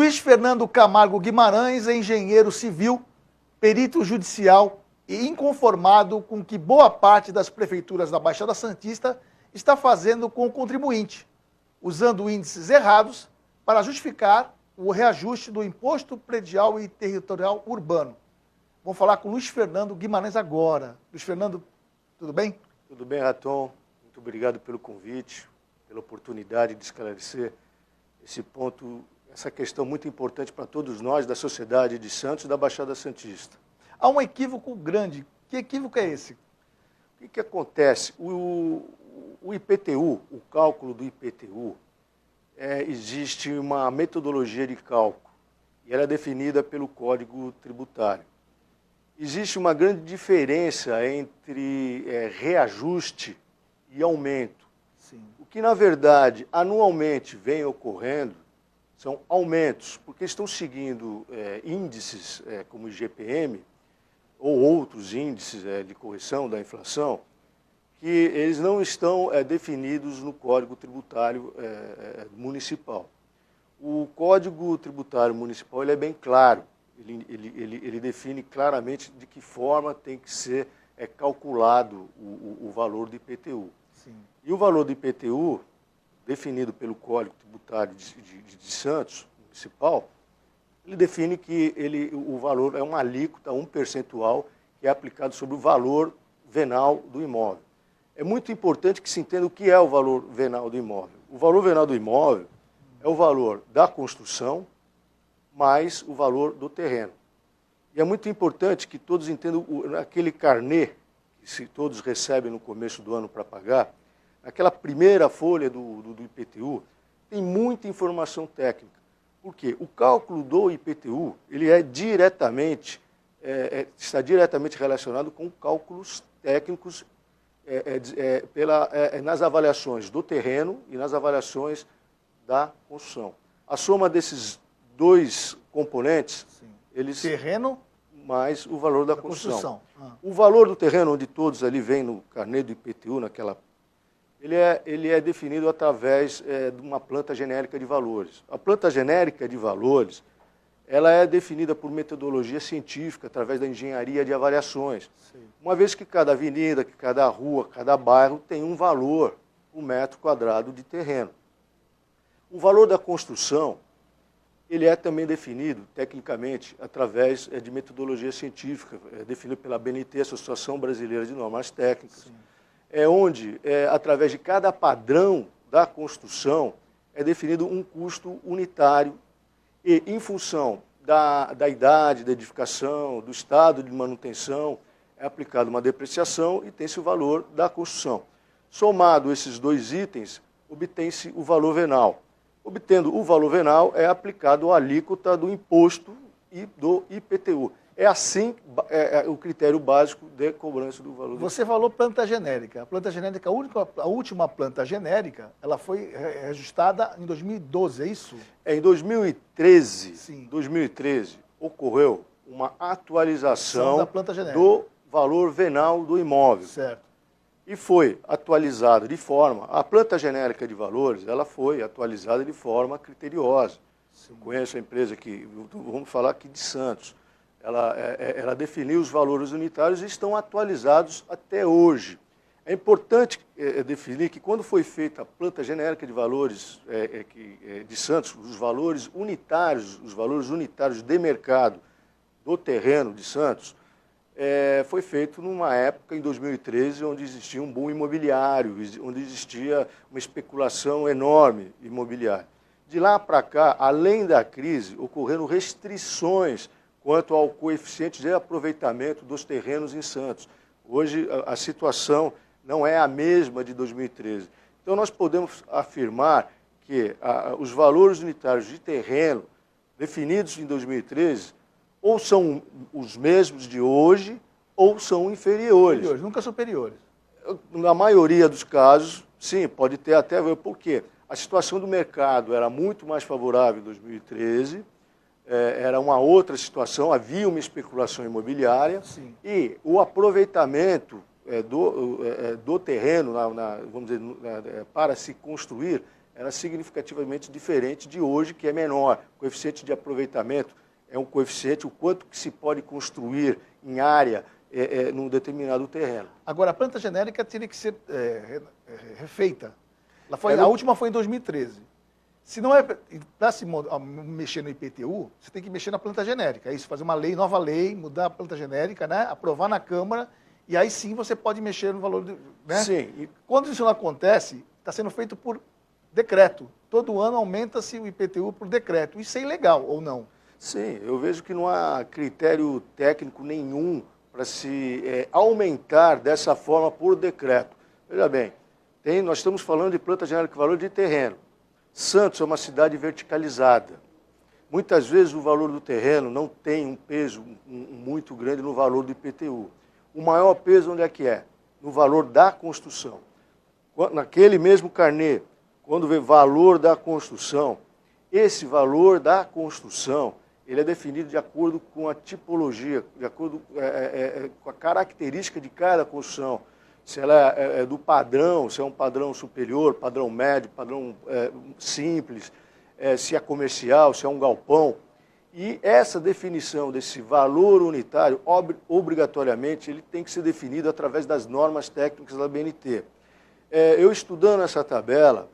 Luiz Fernando Camargo Guimarães é engenheiro civil, perito judicial e inconformado com o que boa parte das prefeituras da Baixada Santista está fazendo com o contribuinte, usando índices errados para justificar o reajuste do Imposto Predial e Territorial Urbano. Vamos falar com Luiz Fernando Guimarães agora. Luiz Fernando, tudo bem? Tudo bem, Raton. Muito obrigado pelo convite, pela oportunidade de esclarecer esse ponto, essa questão muito importante para todos nós da sociedade de Santos e da Baixada Santista. Há um equívoco grande. Que equívoco é esse? O que acontece? O IPTU, o cálculo do IPTU, existe uma metodologia de cálculo e ela é definida pelo Código Tributário. Existe uma grande diferença entre reajuste e aumento. Sim. O que, na verdade, anualmente vem ocorrendo são aumentos, porque estão seguindo índices como o IGPM ou outros índices de correção da inflação, que eles não estão definidos no Código Tributário Municipal. O Código Tributário Municipal ele é bem claro, ele define claramente de que forma tem que ser calculado o valor do IPTU. Sim. E o valor do IPTU, definido pelo Código Tributário de Santos, municipal, ele define que o valor é uma alíquota, um percentual, que é aplicado sobre o valor venal do imóvel. É muito importante que se entenda o que é o valor venal do imóvel. O valor venal do imóvel é o valor da construção mais o valor do terreno. E é muito importante que todos entendam aquele carnê que todos recebem no começo do ano para pagar, aquela primeira folha do IPTU, tem muita informação técnica. Por quê? O cálculo do IPTU ele está diretamente relacionado com cálculos técnicos nas avaliações do terreno e nas avaliações da construção. A soma desses dois componentes, eles terreno mais o valor da construção. Ah. O valor do terreno, onde todos ali vêm no carnê do IPTU, ele é definido através de uma planta genérica de valores. A planta genérica de valores, ela é definida por metodologia científica, através da engenharia de avaliações. Sim. Uma vez que cada avenida, que cada rua, cada bairro tem um valor por metro quadrado de terreno. O valor da construção, ele é também definido, tecnicamente, através de metodologia científica, definido pela ABNT, Associação Brasileira de Normas Técnicas. Sim. Onde, através de cada padrão da construção, é definido um custo unitário e, em função da idade da edificação, do estado de manutenção, é aplicada uma depreciação e tem-se o valor da construção. Somado esses dois itens, obtém-se o valor venal. Obtendo o valor venal, é aplicado a alíquota do imposto e do IPTU. É assim o critério básico de cobrança do valor. Você falou planta genérica. A planta genérica, a última planta genérica, ela foi reajustada em 2012, é isso? Em 2013, Sim. 2013 ocorreu uma atualização da planta genérica. Do valor venal do imóvel. Certo. E foi atualizado de forma... A planta genérica de valores, ela foi atualizada de forma criteriosa. Sim. Conheço a empresa que, vamos falar aqui de Santos, ela definiu os valores unitários e estão atualizados até hoje. É importante definir que quando foi feita a planta genérica de valores de Santos, os valores unitários de mercado do terreno de Santos, foi feito numa época, em 2013, onde existia um boom imobiliário, onde existia uma especulação enorme imobiliária. De lá para cá, além da crise, ocorreram restrições quanto ao coeficiente de aproveitamento dos terrenos em Santos. Hoje, a situação não é a mesma de 2013. Então, nós podemos afirmar que os valores unitários de terreno definidos em 2013 ou são os mesmos de hoje ou são inferiores. Nunca superiores. Na maioria dos casos, sim, pode ter até... Por quê? A situação do mercado era muito mais favorável em 2013, era uma outra situação, havia uma especulação imobiliária. Sim. E o aproveitamento do terreno, vamos dizer, para se construir, era significativamente diferente de hoje, que é menor. O coeficiente de aproveitamento é um coeficiente, o quanto que se pode construir em área num determinado terreno. Agora, a planta genérica teria que ser refeita. A última foi em 2013. Se não é para se mexer no IPTU, você tem que mexer na planta genérica. É isso, fazer uma lei, nova lei, mudar a planta genérica, né? Aprovar na Câmara, e aí sim você pode mexer no valor, né? Sim. Quando isso não acontece, está sendo feito por decreto. Todo ano aumenta-se o IPTU por decreto. Isso é ilegal ou não? Sim, eu vejo que não há critério técnico nenhum para se aumentar dessa forma por decreto. Veja bem, nós estamos falando de planta genérica, valor de terreno. Santos é uma cidade verticalizada. Muitas vezes o valor do terreno não tem um peso muito grande no valor do IPTU. O maior peso onde é que é? No valor da construção. Naquele mesmo carnê, quando vê valor da construção, esse valor da construção, ele é definido de acordo com a tipologia, de acordo com a característica de cada construção. Se ela é do padrão, se é um padrão superior, padrão médio, padrão simples, se é comercial, se é um galpão. E essa definição desse valor unitário, obrigatoriamente, ele tem que ser definido através das normas técnicas da BNT. Eu estudando essa tabela,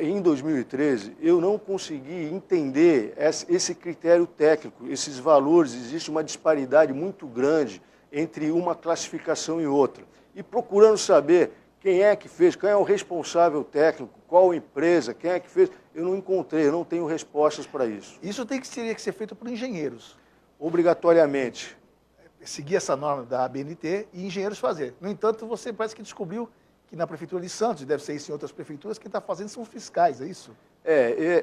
em 2013, eu não consegui entender esse critério técnico, esses valores, existe uma disparidade muito grande entre uma classificação e outra. E procurando saber quem é que fez, quem é o responsável técnico, qual empresa, quem é que fez, eu não encontrei, eu não tenho respostas para isso. Isso teria que ser feito por engenheiros. Obrigatoriamente. Seguir essa norma da ABNT e engenheiros fazer. No entanto, você parece que descobriu que na Prefeitura de Santos, deve ser isso em outras prefeituras, quem está fazendo são os fiscais, é isso?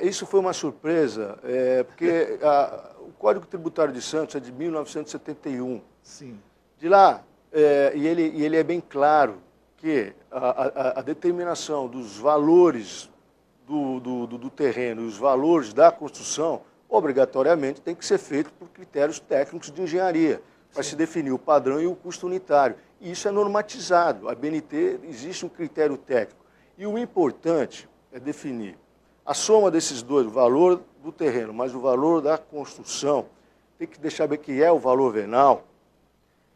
Isso foi uma surpresa, porque o Código Tributário de Santos é de 1971. Sim. De lá, e ele é bem claro que a determinação dos valores do terreno e os valores da construção, obrigatoriamente, tem que ser feito por critérios técnicos de engenharia, para se definir o padrão e o custo unitário. E isso é normatizado. A BNT existe um critério técnico. E o importante é definir a soma desses dois, o valor do terreno mais o valor da construção, tem que deixar bem que é o valor venal.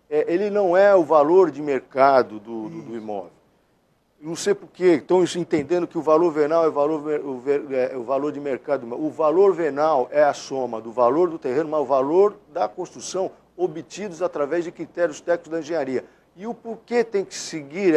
Ele não é o valor de mercado do imóvel. Não sei por que estão entendendo que o valor venal é o valor de mercado. O valor venal é a soma do valor do terreno mais o valor da construção obtidos através de critérios técnicos da engenharia. E o porquê tem que seguir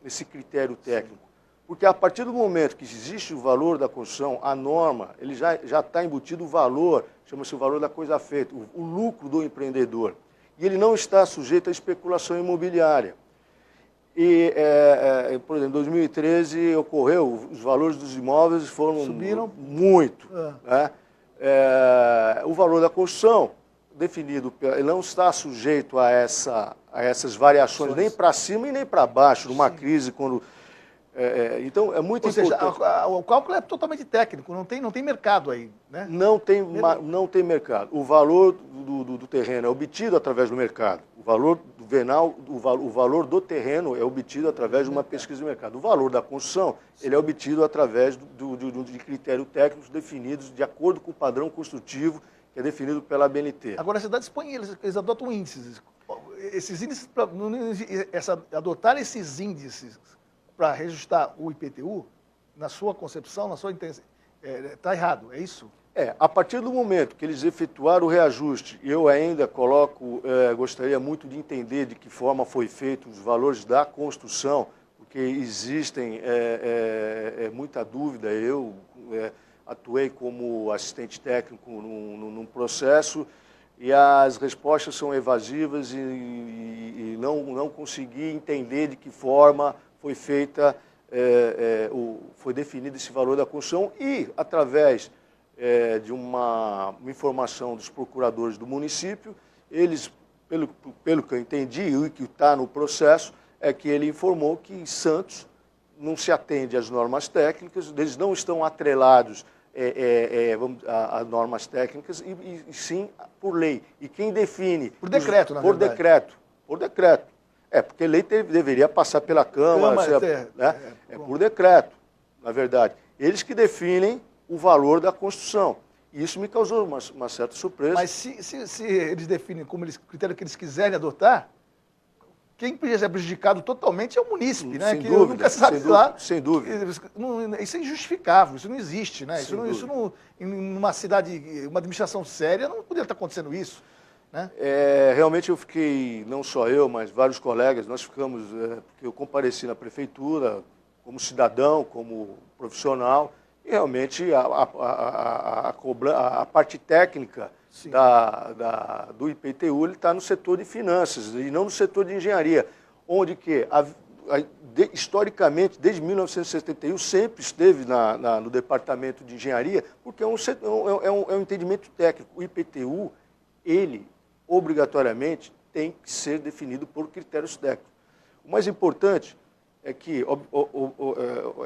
esse critério técnico? Porque a partir do momento que existe o valor da construção, a norma, ele já está embutido o valor, chama-se o valor da coisa feita, o lucro do empreendedor. E ele não está sujeito à especulação imobiliária. E, por exemplo, em 2013 ocorreu, os valores dos imóveis subiram muito. Né? O valor da construção, definido, ele não está sujeito a essas variações, nem para cima e nem para baixo, numa crise, quando... então, é muito importante. Ou seja, o cálculo é totalmente técnico, não tem mercado aí, né? Não tem mercado. O valor do terreno é obtido através do mercado. O valor do venal, o valor do terreno é obtido através de uma pesquisa de mercado. O valor da construção, ele é obtido através de critérios técnicos definidos de acordo com o padrão construtivo que é definido pela BNT. Agora, a cidade espanhola, eles adotam índices. Esses índices, adotar esses índices para reajustar o IPTU, na sua concepção, na sua intenção, está errado, é isso? A partir do momento que eles efetuaram o reajuste, eu ainda gostaria muito de entender de que forma foi feito os valores da construção, porque existem muita dúvida. Eu atuei como assistente técnico num processo e as respostas são evasivas e não consegui entender de que forma foi feita, foi definido esse valor da construção e, através de uma informação dos procuradores do município, eles, pelo que eu entendi e que está no processo, é que ele informou que em Santos não se atende às normas técnicas, eles não estão atrelados a normas técnicas e sim por lei. E quem define... Por decreto, na verdade. Por decreto. Porque lei deveria passar pela Câmara, é por decreto, na verdade. Eles que definem o valor da construção. E isso me causou uma certa surpresa. Mas se eles definem como o critério que eles quiserem adotar, quem podia ser prejudicado totalmente é o munícipe, né? Sem dúvida, nunca sabe lá. Sem dúvida. Isso é injustificável, isso não existe, né? Isso não, em uma cidade, uma administração séria, não poderia estar acontecendo isso, né? Realmente eu fiquei, não só eu, mas vários colegas, nós ficamos, porque eu compareci na prefeitura como cidadão, como profissional, e realmente a parte técnica do IPTU está no setor de finanças e não no setor de engenharia, onde que, historicamente, desde 1971, sempre esteve no departamento de engenharia, porque é um entendimento técnico. O IPTU, ele, obrigatoriamente, tem que ser definido por critérios técnicos. O mais importante é que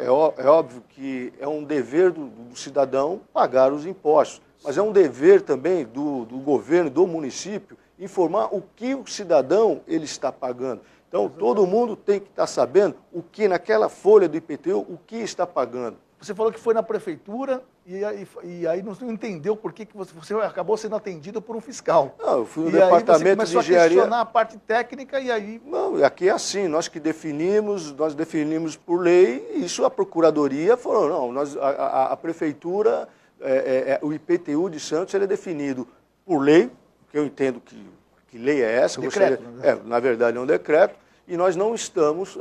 é óbvio que é um dever do cidadão pagar os impostos, mas é um dever também do governo, do município, informar o que o cidadão ele está pagando. Então, todo mundo tem que estar sabendo o que naquela folha do IPTU, o que está pagando. Você falou que foi na prefeitura e aí não entendeu por que você acabou sendo atendido por um fiscal. Não, eu fui no departamento de engenharia. E aí você começou a questionar a parte técnica e aí... Não, aqui é assim, nós definimos por lei, e isso a procuradoria falou, não, a prefeitura, o IPTU de Santos ele é definido por lei, que eu entendo que lei é essa. Decreto, na verdade é um decreto, e nós não estamos...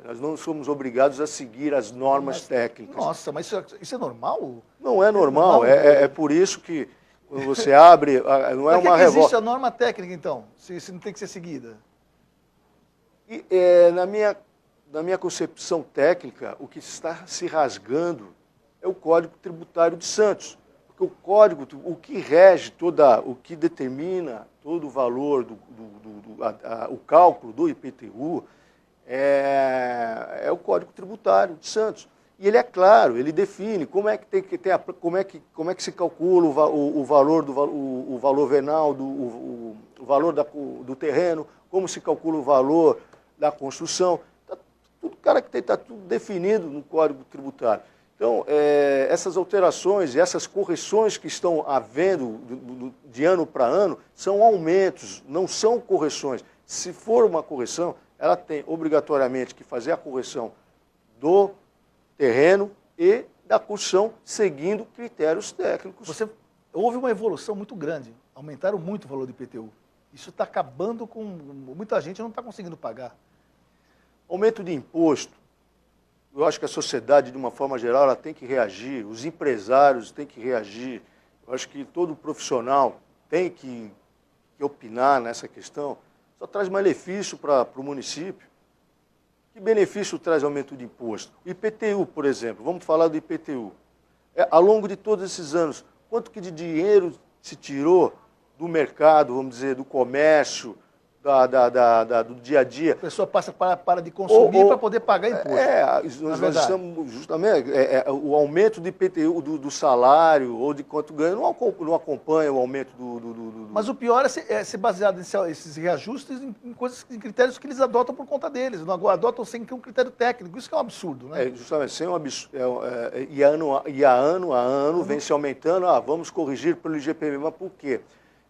nós não somos obrigados a seguir as normas técnicas. Nossa, mas isso é normal? Não é normal, é por isso que quando você abre, não é uma revolta. Existe a norma técnica, então, se não tem que ser seguida? E, na minha concepção técnica, o que está se rasgando é o Código Tributário de Santos. Porque o Código, o que rege o que determina todo o valor, o cálculo do IPTU, é o Código Tributário de Santos. E ele é claro, ele define como é que tem que ter, como é que se calcula o valor venal, o valor do terreno, como se calcula o valor da construção. Está tudo definido no Código Tributário. Então, essas alterações e essas correções que estão havendo de ano para ano são aumentos, não são correções. Se for uma correção, ela tem obrigatoriamente que fazer a correção do terreno e da construção seguindo critérios técnicos. Houve uma evolução muito grande, aumentaram muito o valor do IPTU. Isso está acabando com... Muita gente não está conseguindo pagar. Aumento de imposto. Eu acho que a sociedade, de uma forma geral, ela tem que reagir, os empresários têm que reagir. Eu acho que todo profissional tem que opinar nessa questão. Só traz malefício para o município. Que benefício traz aumento de imposto? O IPTU, por exemplo, vamos falar do IPTU. Ao longo de todos esses anos, quanto que de dinheiro se tirou do mercado, vamos dizer, do comércio, do dia a dia? A pessoa para de consumir para poder pagar imposto. Nós estamos justamente, o aumento do IPTU, do salário ou de quanto ganha, não acompanha o aumento do... Mas o pior é ser baseado nesses reajustes em critérios que eles adotam por conta deles, não adotam sem que um critério técnico. Isso que é um absurdo, né? Justamente, sem um absurdo. E ano a ano vem se aumentando, vamos corrigir pelo IGPM, mas por quê?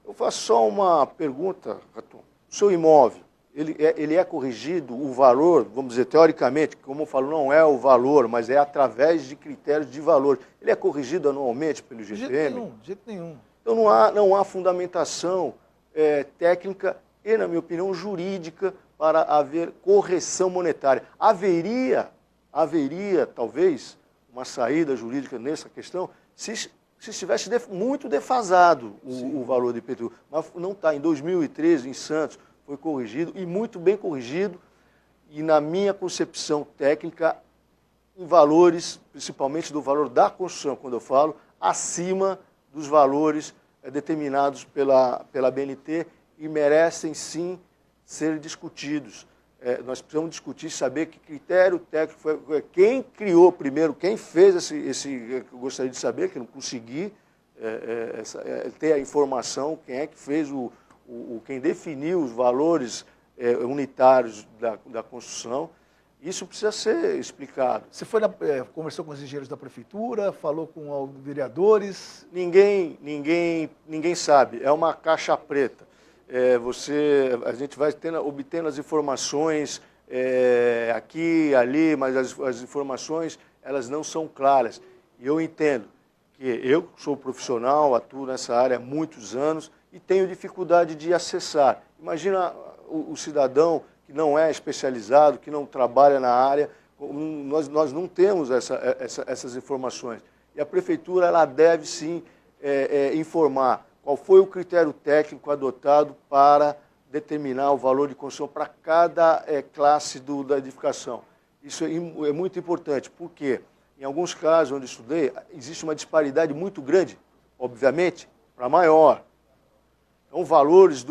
Eu faço só uma pergunta, Raton. O seu imóvel, ele é corrigido, o valor, vamos dizer, teoricamente, como eu falo, não é o valor, mas é através de critérios de valor. Ele é corrigido anualmente pelo IGPM? De jeito nenhum. Então não há fundamentação técnica e, na minha opinião, jurídica para haver correção monetária. Haveria talvez, uma saída jurídica nessa questão, se estivesse muito defasado o valor do IPTU. Mas não está. Em 2013, em Santos, foi corrigido, e muito bem corrigido, e na minha concepção técnica, em valores, principalmente do valor da construção, quando eu falo, acima dos valores determinados pela BNT, e merecem, sim, ser discutidos. Nós precisamos discutir, saber que critério técnico foi, quem criou primeiro, quem fez eu gostaria de saber, que eu não consegui ter a informação, quem é que fez quem definiu os valores unitários da construção. Isso precisa ser explicado. Você conversou com os engenheiros da prefeitura, falou com vereadores? Ninguém sabe, é uma caixa preta. A gente vai obtendo as informações aqui, ali, mas as informações elas não são claras. E eu entendo que eu sou profissional, atuo nessa área há muitos anos e tenho dificuldade de acessar. Imagina o cidadão que não é especializado, que não trabalha na área, nós não temos essas informações. E a prefeitura ela deve sim informar qual foi o critério técnico adotado para determinar o valor de construção para cada classe da edificação. Isso é muito importante, porque em alguns casos onde estudei, existe uma disparidade muito grande, obviamente, para maior. Então, valores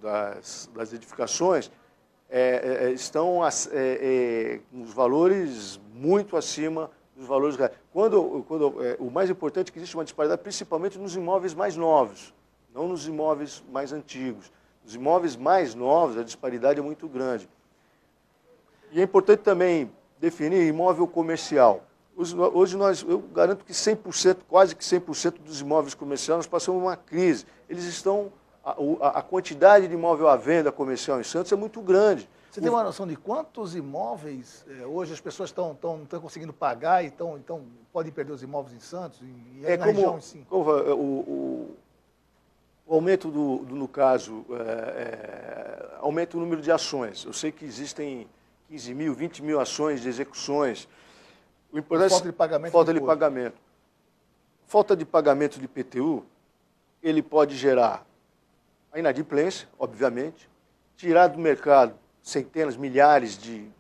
das edificações estão os valores muito acima dos valores reais. O mais importante é que existe uma disparidade, principalmente nos imóveis mais novos, não nos imóveis mais antigos. Nos imóveis mais novos, a disparidade é muito grande. E é importante também definir imóvel comercial. Hoje eu garanto que 100%, quase que 100% dos imóveis comerciais nós passamos uma crise. Eles estão, a quantidade de imóvel à venda comercial em Santos é muito grande. Você tem uma noção de quantos imóveis hoje as pessoas estão conseguindo pagar e podem perder os imóveis em Santos e na região em si? O aumento no caso, aumenta o número de ações. Eu sei que existem 15 mil, 20 mil ações de execuções. Falta de pagamento. Falta de pagamento de IPTU, ele pode gerar a inadimplência, obviamente, tirar do mercado centenas, milhares de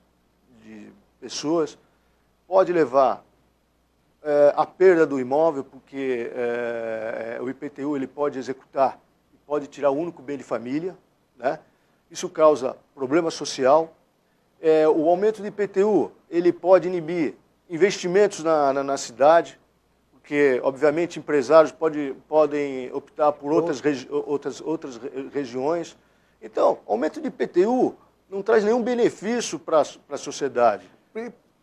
pessoas, pode levar à perda do imóvel, porque o IPTU ele pode executar, pode tirar o único bem de família, né? Isso causa problema social. O aumento do IPTU ele pode inibir investimentos na cidade, porque, obviamente, empresários podem optar por outras regiões. Então, aumento de IPTU não traz nenhum benefício para a sociedade.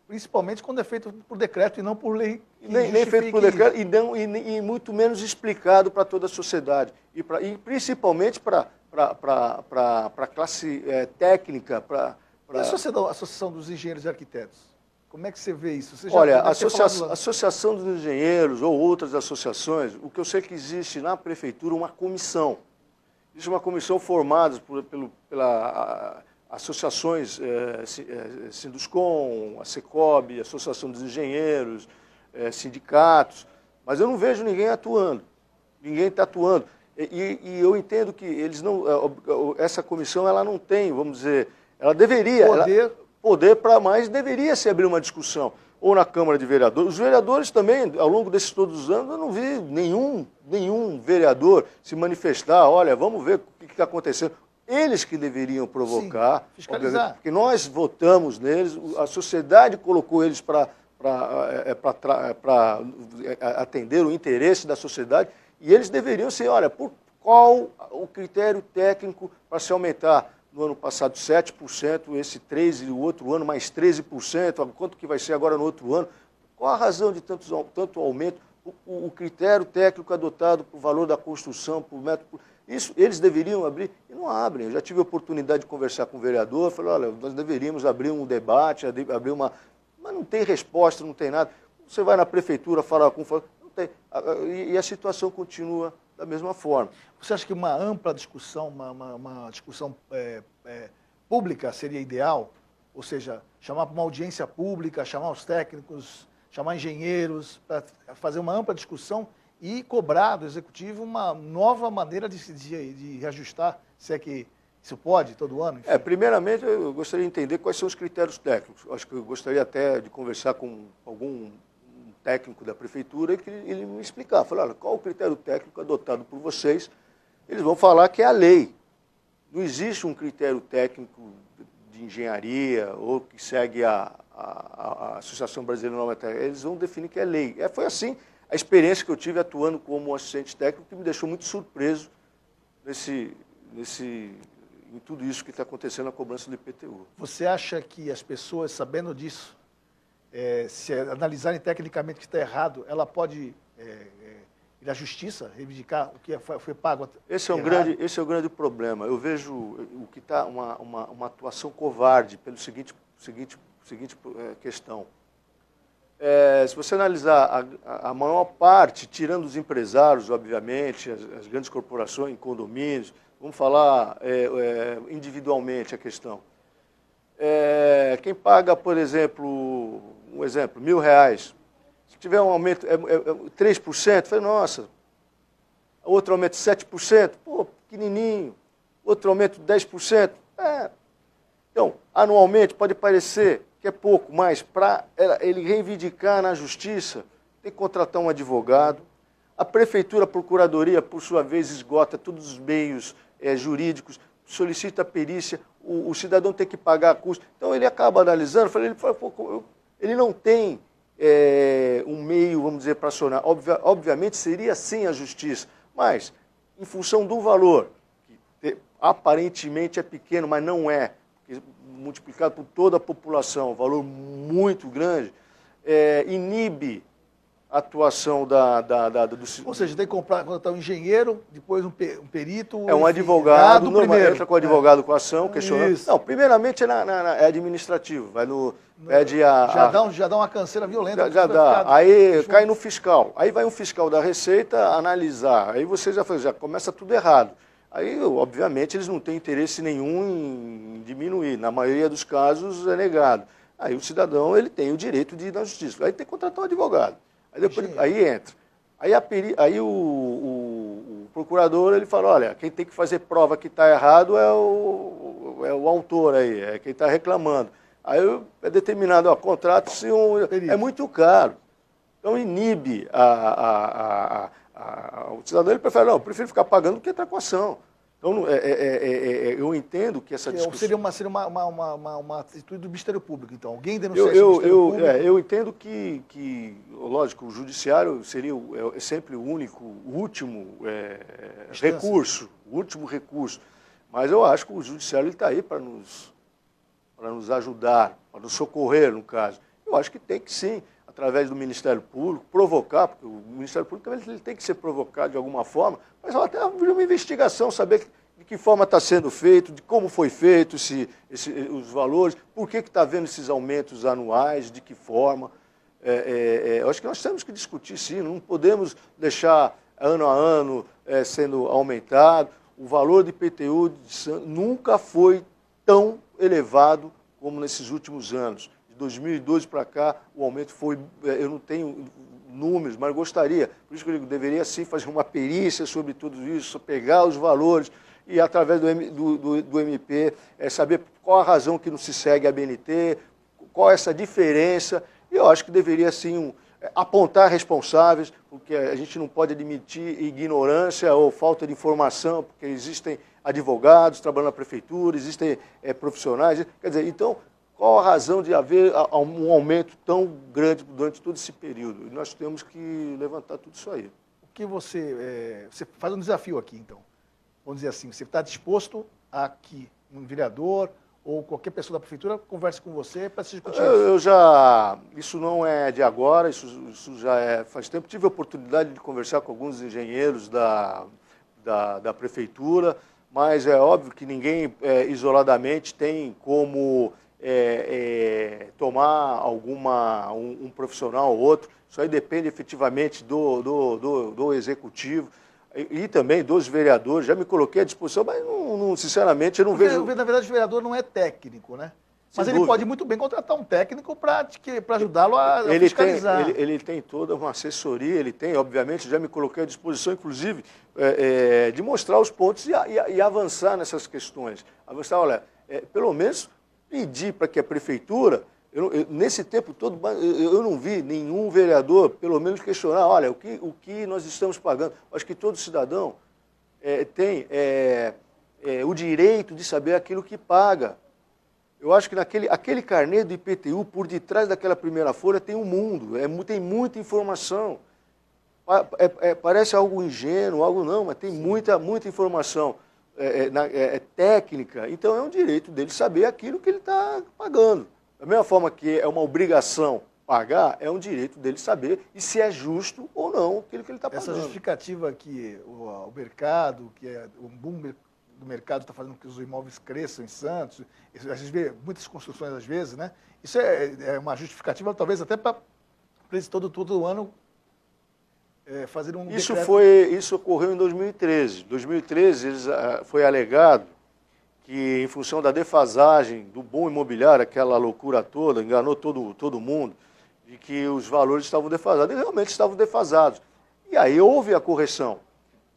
Principalmente quando é feito por decreto e não por lei. Nem feito por decreto e muito menos explicado para toda a sociedade. E principalmente para a classe técnica. E a Associação dos Engenheiros e Arquitetos? Como é que você vê isso? Olha, a Associação dos Engenheiros ou outras associações, o que eu sei que existe na prefeitura uma comissão. Existe uma comissão formada pela associações, Sinduscom, a Secob, a Associação dos Engenheiros, sindicatos, mas eu não vejo ninguém atuando. Ninguém está atuando. E eu entendo que eles não, essa comissão ela não tem, vamos dizer, ela deveria... Poder para mais, deveria se abrir uma discussão, ou na Câmara de Vereadores. Os vereadores também, ao longo desses todos os anos, eu não vi nenhum vereador se manifestar, olha, vamos ver o que está acontecendo. Eles que deveriam provocar, sim, fiscalizar. Porque nós votamos neles, a sociedade colocou eles para atender o interesse da sociedade, e eles deveriam ser, olha, por qual o critério técnico para se aumentar? No ano passado 7%, esse 13% e o outro ano mais 13%, quanto que vai ser agora no outro ano? Qual a razão de tanto aumento? O critério técnico adotado para o valor da construção, por metro... Isso eles deveriam abrir e não abrem. Eu já tive a oportunidade de conversar com o vereador, falei, olha, nós deveríamos abrir um debate, abrir uma... Mas não tem resposta, não tem nada. Você vai na prefeitura, fala com... Não tem. E a situação continua da mesma forma. Você acha que uma ampla discussão, uma discussão pública seria ideal? Ou seja, chamar para uma audiência pública, chamar os técnicos, chamar engenheiros, para fazer uma ampla discussão e cobrar do executivo uma nova maneira de reajustar, se é que isso pode, todo ano? Enfim. Primeiramente, eu gostaria de entender quais são os critérios técnicos. Acho que eu gostaria até de conversar com algum técnico da prefeitura e que ele me explicar. Falar, olha, qual o critério técnico adotado por vocês? Eles vão falar que é a lei. Não existe um critério técnico de engenharia ou que segue a Associação Brasileira de Normas Técnicas. Eles vão definir que é lei. Foi assim a experiência que eu tive atuando como assistente técnico, que me deixou muito surpreso em tudo isso que está acontecendo na cobrança do IPTU. Você acha que as pessoas, sabendo disso, se analisarem tecnicamente que está errado, ela pode ir à justiça, reivindicar o que foi pago? Esse é o grande problema. Eu vejo o que está uma atuação covarde pelo seguinte questão. Se você analisar a maior parte, tirando os empresários, obviamente, as grandes corporações, condomínios, vamos falar individualmente a questão. Quem paga, por exemplo, R$1.000, se tiver um aumento 3%, fala, nossa, outro aumento 7%, pô, pequenininho, outro aumento 10%, Então, anualmente pode parecer que é pouco, mas para ele reivindicar na justiça, tem que contratar um advogado. A prefeitura, a procuradoria, por sua vez, esgota todos os meios jurídicos, solicita a perícia, o cidadão tem que pagar a custo. Então, ele acaba analisando, ele não tem um meio, vamos dizer, para acionar. Obviamente, seria sim a justiça, mas, em função do valor, que aparentemente é pequeno, mas não é, multiplicado por toda a população, um valor muito grande, inibe a atuação do... Ou seja, tem que contratar um engenheiro, depois um perito... um advogado, entra com o advogado com a ação, questionando... Isso. Não, primeiramente é administrativo, pede Já dá uma canseira violenta. Já dá, aí cai no fiscal, aí vai um fiscal da Receita analisar, aí você já começa tudo errado. Aí, obviamente, eles não têm interesse nenhum em diminuir. Na maioria dos casos, é negado. Aí o cidadão ele tem o direito de ir na justiça. Aí tem que contratar um advogado. Aí entra. Aí o procurador ele fala, olha, quem tem que fazer prova que está errado é o autor aí, é quem está reclamando. Aí é determinado, contrato é muito caro. Então inibe o cidadão ele prefere, eu prefiro ficar pagando do que entrar com ação. Então, eu entendo que essa discussão... Seria uma atitude do Ministério Público, então. Alguém denunciar isso Ministério Público? Eu entendo que, lógico, o Judiciário seria sempre o último recurso, o último recurso. Mas eu acho que o Judiciário está aí para nos ajudar, para nos socorrer, no caso. Eu acho que tem que sim, através do Ministério Público, provocar, porque o Ministério Público ele tem que ser provocado de alguma forma, mas até uma investigação, saber de que forma está sendo feito, de como foi feito os valores, por que está havendo esses aumentos anuais, de que forma. Eu acho que nós temos que discutir sim, não podemos deixar ano a ano sendo aumentado. O valor do IPTU nunca foi tão elevado como nesses últimos anos. 2012 para cá, o aumento foi, eu não tenho números, mas gostaria, por isso que eu digo, deveria sim fazer uma perícia sobre tudo isso, pegar os valores e através do MP saber qual a razão que não se segue a BNT, qual é essa diferença, e eu acho que deveria sim apontar responsáveis, porque a gente não pode admitir ignorância ou falta de informação, porque existem advogados trabalhando na prefeitura, existem profissionais, quer dizer, então, qual a razão de haver um aumento tão grande durante todo esse período? E nós temos que levantar tudo isso aí. O que você faz um desafio aqui, então. Vamos dizer assim, você está disposto a que um vereador ou qualquer pessoa da prefeitura converse com você para se discutir isso? Isso não é de agora, isso já faz tempo. Tive a oportunidade de conversar com alguns engenheiros da prefeitura, mas é óbvio que ninguém isoladamente tem como... tomar um profissional ou outro, isso aí depende efetivamente do executivo e também dos vereadores. Já me coloquei à disposição, mas sinceramente eu não vejo... Na verdade o vereador não é técnico, né? Mas ele pode muito bem contratar um técnico para ajudá-lo a fiscalizar. Ele tem toda uma assessoria, ele tem, obviamente, já me coloquei à disposição, inclusive, de mostrar os pontos e avançar nessas questões. Avançar, olha, pelo menos... pedir para que a prefeitura, nesse tempo todo, eu não vi nenhum vereador, pelo menos, questionar, olha, o que nós estamos pagando. Acho que todo cidadão tem o direito de saber aquilo que paga. Eu acho que aquele carnê do IPTU, por detrás daquela primeira folha, tem um mundo, tem muita informação. Parece algo ingênuo, algo não, mas tem muita informação. técnica, então é um direito dele saber aquilo que ele está pagando. Da mesma forma que é uma obrigação pagar, é um direito dele saber e se é justo ou não aquilo que ele está pagando. Essa justificativa que o mercado, que é o boom do mercado está fazendo com que os imóveis cresçam em Santos, a gente vê muitas construções às vezes, né? Isso é uma justificativa talvez até para eles todo ano fazer um decreto. Isso ocorreu em 2013. Em 2013 foi alegado que, em função da defasagem do boom imobiliário, aquela loucura toda, enganou todo mundo, de que os valores estavam defasados. E realmente estavam defasados. E aí houve a correção,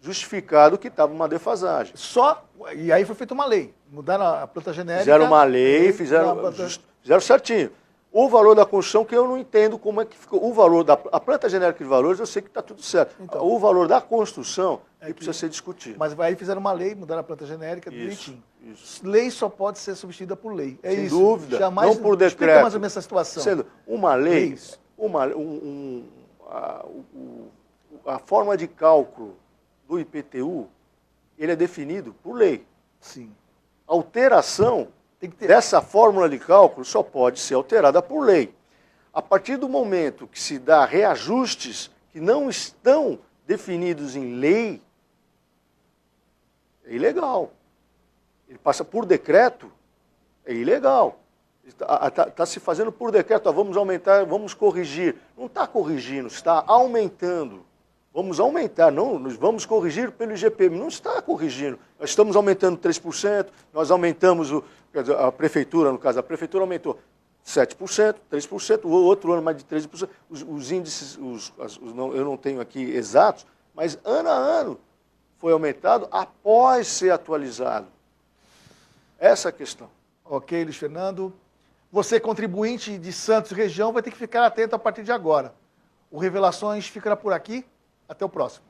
justificado que estava uma defasagem. E aí foi feita uma lei. Mudaram a planta genérica. Fizeram uma lei, fizeram certinho. O valor da construção, que eu não entendo como é que ficou. O valor a planta genérica de valores, eu sei que está tudo certo. Então, o valor da construção que precisa ser discutido. Mas aí fizeram uma lei, mudaram a planta genérica direitinho. Isso. Lei só pode ser substituída por lei. Sem dúvida, jamais, não por decreto. Explica mais ou menos essa situação. Sendo uma lei, a forma de cálculo do IPTU, ele é definido por lei. Sim. Alteração dessa fórmula de cálculo só pode ser alterada por lei. A partir do momento que se dá reajustes que não estão definidos em lei, é ilegal. Ele passa por decreto, é ilegal. Está se fazendo por decreto, vamos aumentar, vamos corrigir. Não está corrigindo, está aumentando. Vamos aumentar, não, vamos corrigir pelo IGPM. Não está corrigindo. Nós estamos aumentando 3%, nós aumentamos, a prefeitura, no caso, a prefeitura aumentou 7%, 3%, o outro ano mais de 13%. Os índices, eu não tenho aqui exatos, mas ano a ano foi aumentado após ser atualizado. Essa é a questão. Ok, Luiz Fernando. Você, contribuinte de Santos região, vai ter que ficar atento a partir de agora. O Revelações ficará por aqui. Até o próximo.